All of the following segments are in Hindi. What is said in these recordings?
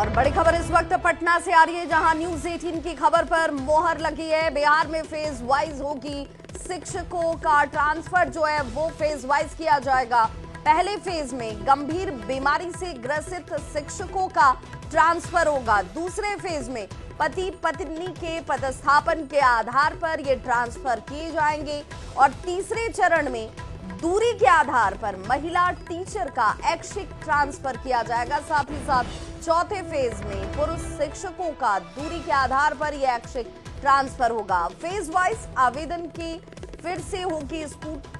और बड़ी खबर इस वक्त पटना से आ रही है, जहां न्यूज 18 की खबर पर मोहर लगी है। बिहार में फेज वाइज होगी शिक्षकों का ट्रांसफर, जो है वो फेज वाइज किया जाएगा। पहले फेज में गंभीर बीमारी से ग्रसित शिक्षकों का ट्रांसफर होगा। दूसरे फेज में पति पत्नी के पदस्थापन के आधार पर ये ट्रांसफर किए जाएंगे और तीसरे चरण में दूरी के आधार पर महिला टीचर का ऐच्छिक ट्रांसफर किया जाएगा। साथ ही साथ चौथे फेज में पुरुष शिक्षकों का दूरी के आधार पर यह ऐच्छिक ट्रांसफर होगा। फेज वाइज आवेदन की फिर से होगी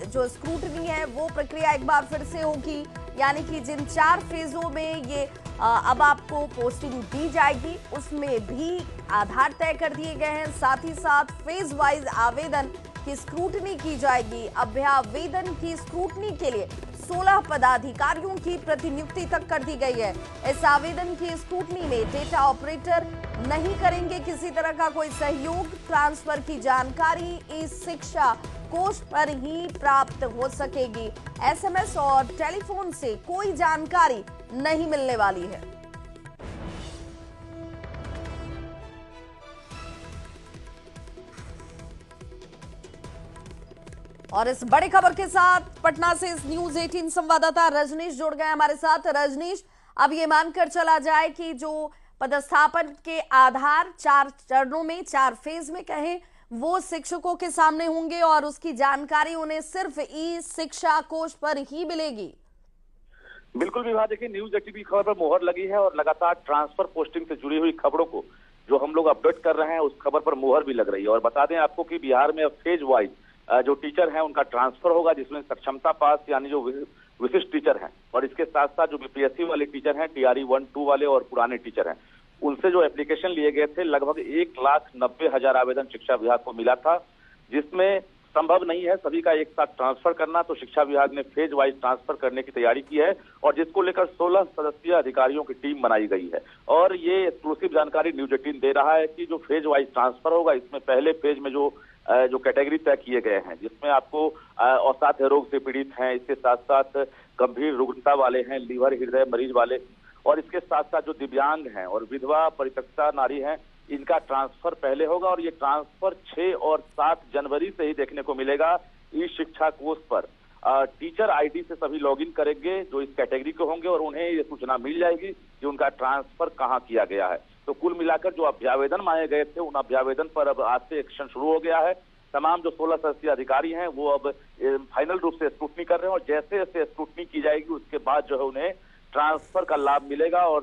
जो स्क्रूटनी है वो प्रक्रिया एक बार फिर से होगी, यानी कि जिन 4 फेजों में ये अब आपको पोस्टिंग दी जाएगी उसमें भी आधार तय कर दिए गए हैं। साथ ही साथ फेज वाइज आवेदन की स्क्रूटनी की जाएगी। अभ्यावेदन की स्क्रूटनी के लिए 16 पदाधिकारियों की प्रतिनियुक्ति तक कर दी गई है। इस आवेदन की स्क्रूटनी में डेटा ऑपरेटर नहीं करेंगे किसी तरह का कोई सहयोग। ट्रांसफर की जानकारी इस शिक्षा कोष पर ही प्राप्त हो सकेगी। एसएमएस और टेलीफोन से कोई जानकारी नहीं मिलने वाली है। और इस बड़ी खबर के साथ पटना से इस न्यूज 18 संवाददाता रजनीश जुड़ गए हमारे साथ। रजनीश, अब ये मानकर चला जाए कि जो पदस्थापन के आधार 4 चरणों में 4 फेज में कहें वो शिक्षकों के सामने होंगे और उसकी जानकारी उन्हें सिर्फ ई शिक्षा कोष पर ही मिलेगी। बिल्कुल विवाह, देखिए न्यूज 18 की खबर पर मोहर लगी है और लगातार ट्रांसफर पोस्टिंग से जुड़ी हुई खबरों को जो हम लोग अपडेट कर रहे हैं उस खबर पर मोहर भी लग रही है। और बता दें आपको कि बिहार में अब फेज वाइज जो टीचर हैं उनका ट्रांसफर होगा, जिसमें सक्षमता पास यानी जो विशिष्ट टीचर हैं और इसके साथ साथ जो बीपीएससी वाले टीचर हैं, टीआरई 1, 2 वाले और पुराने टीचर हैं, उनसे जो एप्लीकेशन लिए गए थे लगभग 1,90,000 आवेदन शिक्षा विभाग को मिला था, जिसमें संभव नहीं है सभी का एक साथ ट्रांसफर करना। तो शिक्षा विभाग ने फेज वाइज ट्रांसफर करने की तैयारी की है और जिसको लेकर 16 सदस्यीय अधिकारियों की टीम बनाई गई है। और ये एक्सक्लूसिव जानकारी न्यूज 18 दे रहा है कि जो फेज वाइज ट्रांसफर होगा इसमें पहले फेज में जो कैटेगरी तय किए गए हैं, जिसमें आपको अवसाद रोग से पीड़ित हैं, इसके साथ साथ गंभीर रुग्णता वाले हैं, लीवर हृदय मरीज वाले, और इसके साथ साथ जो दिव्यांग हैं और विधवा परित्यक्ता नारी हैं, इनका ट्रांसफर पहले होगा। और ये ट्रांसफर 6 और 7 जनवरी से ही देखने को मिलेगा ई शिक्षा कोष पर। टीचर आईडी से सभी लॉगिन करेंगे जो इस कैटेगरी के होंगे और उन्हें ये सूचना मिल जाएगी कि उनका ट्रांसफर कहाँ किया गया है। तो कुल मिलाकर जो अभ्यावेदन मांगे गए थे उन अभ्यावेदन पर अब आज से एक्शन शुरू हो गया है। तमाम जो 16 सदस्यीय अधिकारी हैं वो अब फाइनल रूप से स्क्रूटनी कर रहे हैं और जैसे जैसे स्क्रूटनी की जाएगी उसके बाद जो है उन्हें ट्रांसफर का लाभ मिलेगा। और